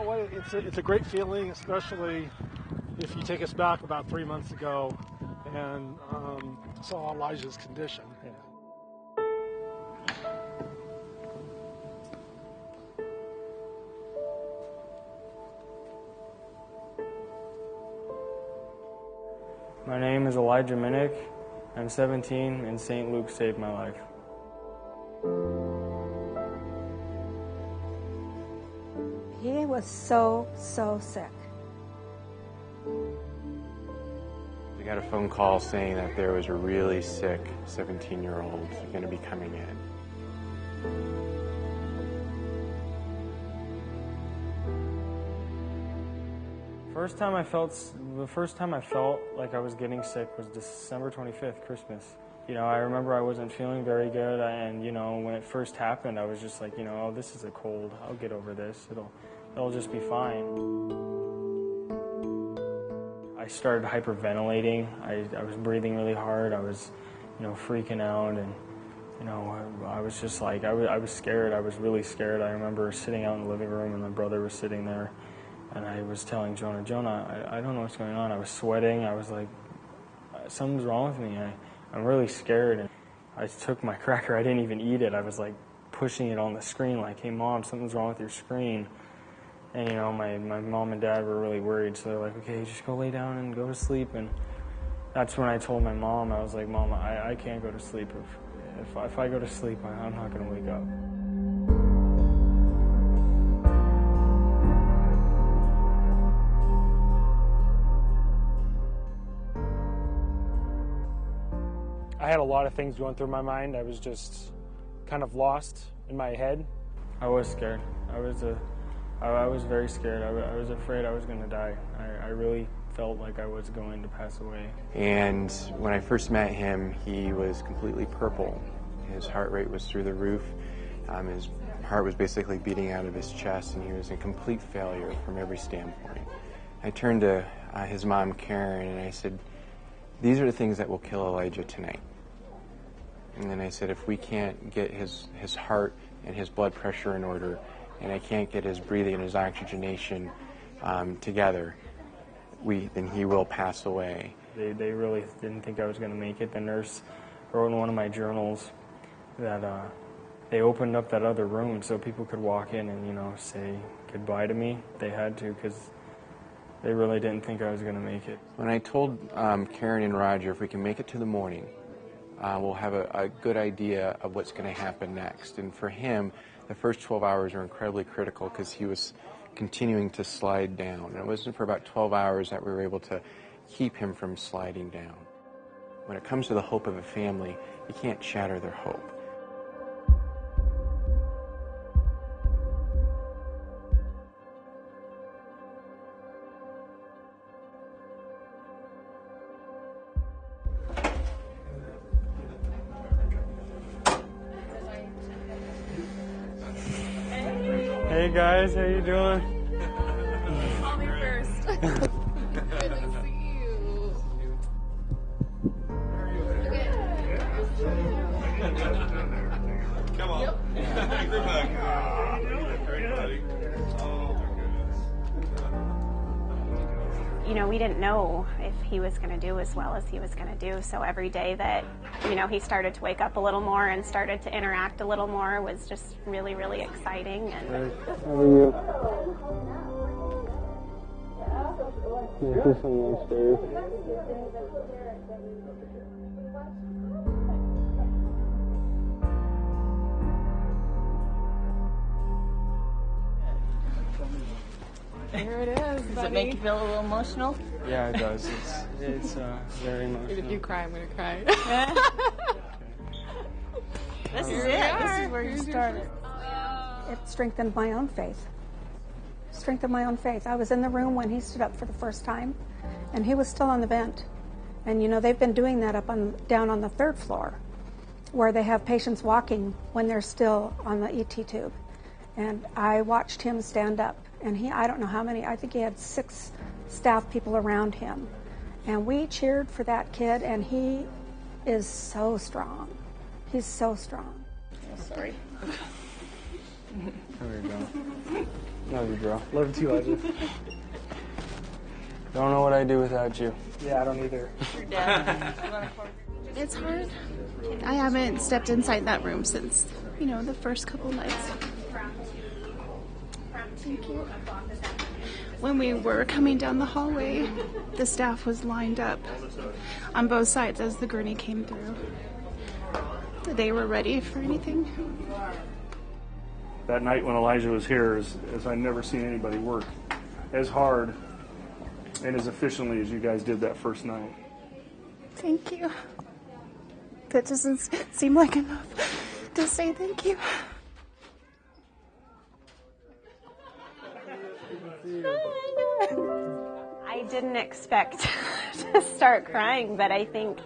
what? It's a great feeling, especially if you take us back about 3 months ago and saw Elijah's condition. Yeah. My name is Elijah Minnick. I'm 17 and St. Luke saved my life. He was so sick. We got a phone call saying that there was a really sick 17-year-old going to be coming in. The first time I felt like I was getting sick was December 25th, Christmas. I remember I wasn't feeling very good, and when it first happened, I was just like, oh, this is a cold. I'll get over this. It'll just be fine. I started hyperventilating. I was breathing really hard. I was, freaking out, and I was just like, I was scared. I was really scared. I remember sitting out in the living room, and my brother was sitting there. And I was telling Jonah, I don't know what's going on. I was sweating. I was like, something's wrong with me. I'm really scared. And I took my cracker. I didn't even eat it. I was like pushing it on the screen like, hey, Mom, something's wrong with your screen. And, my mom and dad were really worried. So they're like, okay, just go lay down and go to sleep. And that's when I told my mom, I was like, Mom, I can't go to sleep. If I go to sleep, I'm not going to wake up. I had a lot of things going through my mind. I was just kind of lost in my head. I was scared. I was very scared. I was afraid I was going to die. I really felt like I was going to pass away. And when I first met him, he was completely purple. His heart rate was through the roof. His heart was basically beating out of his chest, and he was in complete failure from every standpoint. I turned to his mom, Karen, and I said, these are the things that will kill Elijah tonight. And then I said, if we can't get his heart and his blood pressure in order, and I can't get his breathing and his oxygenation together, then he will pass away. They really didn't think I was going to make it. The nurse wrote in one of my journals that they opened up that other room so people could walk in and, say goodbye to me. They had to, because they really didn't think I was going to make it. When I told Karen and Roger, if we can make it to the morning, we'll have a good idea of what's going to happen next. And for him, the first 12 hours were incredibly critical because he was continuing to slide down. And it wasn't for about 12 hours that we were able to keep him from sliding down. When it comes to the hope of a family, you can't shatter their hope. Hey guys, how you doing? Call me first. Good to see you. Come on. Yep. Good hug. We didn't know if he was going to do as well as he was going to do. So every day that, he started to wake up a little more and started to interact a little more was just really, really exciting. And How are you? This is so nice, Here it is, buddy. Does it make you feel a little emotional? Yeah, it does. It's very emotional. If you cry, I'm going to cry. This is it. This is where you started. It strengthened my own faith. Strengthened my own faith. I was in the room when he stood up for the first time, and he was still on the vent. And they've been doing that down on the 3rd floor, where they have patients walking when they're still on the ET tube. And I watched him stand up, and I don't know how many, I think he had 6 staff people around him. And we cheered for that kid, and he is so strong. He's so strong. Oh, sorry. There we go. Love you, bro. Love you too, Elijah. Don't know what I'd do without you. Yeah, I don't either. It's hard. I haven't stepped inside that room since, the first couple nights. Thank you. When we were coming down the hallway, the staff was lined up on both sides as the gurney came through. They were ready for anything. That night when Elijah was here, as I'd never seen anybody work as hard and as efficiently as you guys did that first night. Thank you. That doesn't seem like enough to say thank you. I didn't expect to start crying, but I think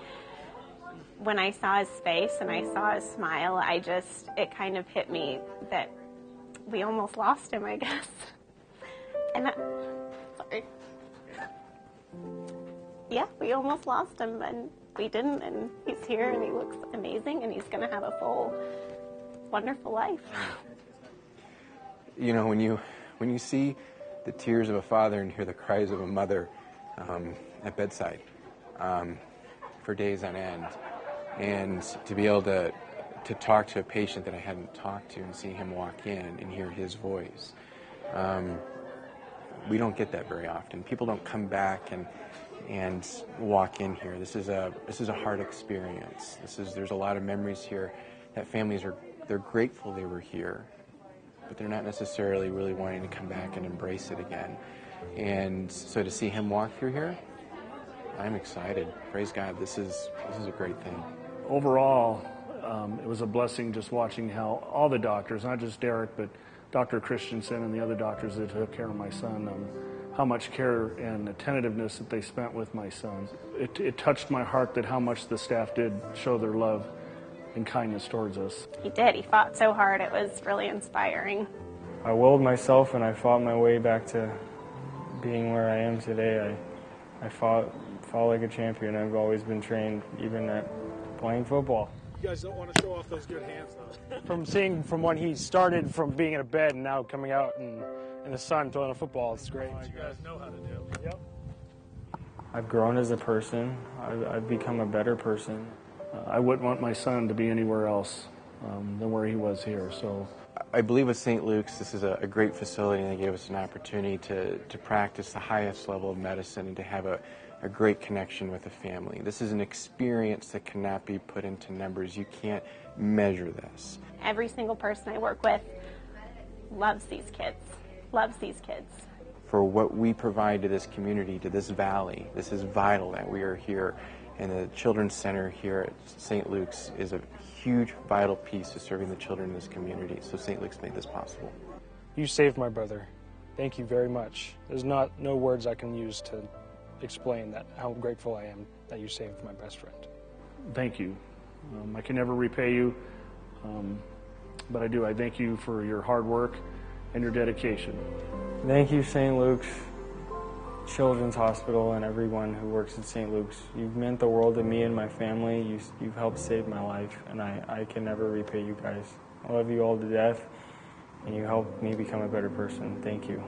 when I saw his face and I saw his smile, it kind of hit me that we almost lost him, I guess. And sorry. Yeah, we almost lost him, and we didn't, and he's here, and he looks amazing, and he's going to have a full, wonderful life. When you see the tears of a father and hear the cries of a mother at bedside for days on end, and to be able to talk to a patient that I hadn't talked to and see him walk in and hear his voice, we don't get that very often. People don't come back and walk in here. This is a hard experience. There's a lot of memories here that families they're grateful they were here, but they're not necessarily really wanting to come back and embrace it again. And so to see him walk through here, I'm excited. Praise God, this is a great thing. Overall, it was a blessing just watching how all the doctors, not just Derek, but Dr. Christensen and the other doctors that took care of my son, how much care and attentiveness that they spent with my son. It touched my heart that how much the staff did show their love and kindness towards us. He did. He fought so hard. It was really inspiring. I willed myself and I fought my way back to being where I am today. I fought like a champion. I've always been trained, even at playing football. You guys don't want to show off those good hands, though. From when he started from being in a bed and now coming out in the sun throwing a football, it's great. You guys know how to do. Yep. I've grown as a person. I've become a better person. I wouldn't want my son to be anywhere else than where he was here. So I believe with St. Luke's, this is a great facility, and they gave us an opportunity to practice the highest level of medicine and to have a great connection with the family. This is an experience that cannot be put into numbers. You can't measure this. Every single person I work with loves these kids. For what we provide to this community, to this valley, this is vital that we are here. And the Children's Center here at St. Luke's is a huge, vital piece to serving the children in this community. So St. Luke's made this possible. You saved my brother. Thank you very much. There's no words I can use to explain how grateful I am that you saved my best friend. thank you. I can never repay you, but I do. I thank you for your hard work and your dedication. Thank you, St. Luke's Children's Hospital, and everyone who works at St. Luke's. You've meant the world to me and my family. You've helped save my life, and I can never repay you guys. I love you all to death, and you helped me become a better person. Thank you.